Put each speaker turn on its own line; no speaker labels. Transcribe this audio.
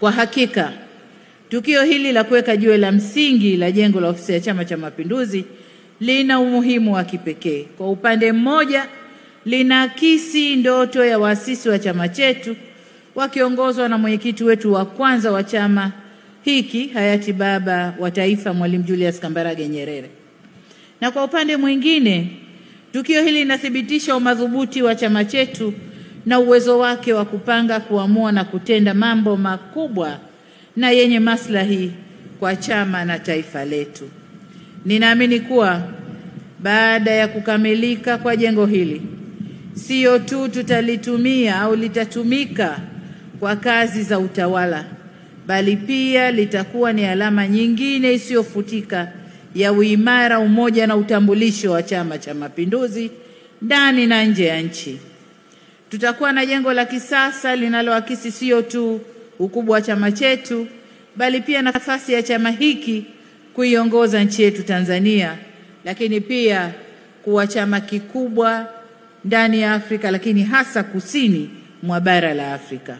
Kwa hakika, tukio hili la kuweka jiwe la msingi la jengo la ofisi ya Chama cha Mapinduzi lina umuhimu wa kipekee. Kwa upande mmoja, linaakisi ndoto ya waasisi wa chama chetu wakiongozwa na mwenyekiti wetu wa kwanza wa chama hiki, hayati Baba wa Taifa Mwalimu Julius Kambarage Nyerere. Na kwa upande mwingine, tukio hili linathibitisha umadhubuti wa chama chetu na uwezo wake wa kupanga, kuamua na kutenda mambo makubwa na yenye maslahi kwa chama na taifa letu. Ninaamini kuwa baada ya kukamilika kwa jengo hili, sio tu tutalitumia au litatumika kwa kazi za utawala, bali pia litakuwa ni alama nyingine isiyofutika ya uimara, umoja na utambulisho wa Chama cha Mapinduzi ndani na nje ya nchi. Tutakuwa na jengo la kisasa linaloakisi sio tu ukubwa wa chama chetu, bali pia nafasi ya chama hiki kuiongoza nchi yetu Tanzania, lakini pia kuwa chama kikubwa ndani ya Afrika, lakini hasa kusini mwa bara la Afrika.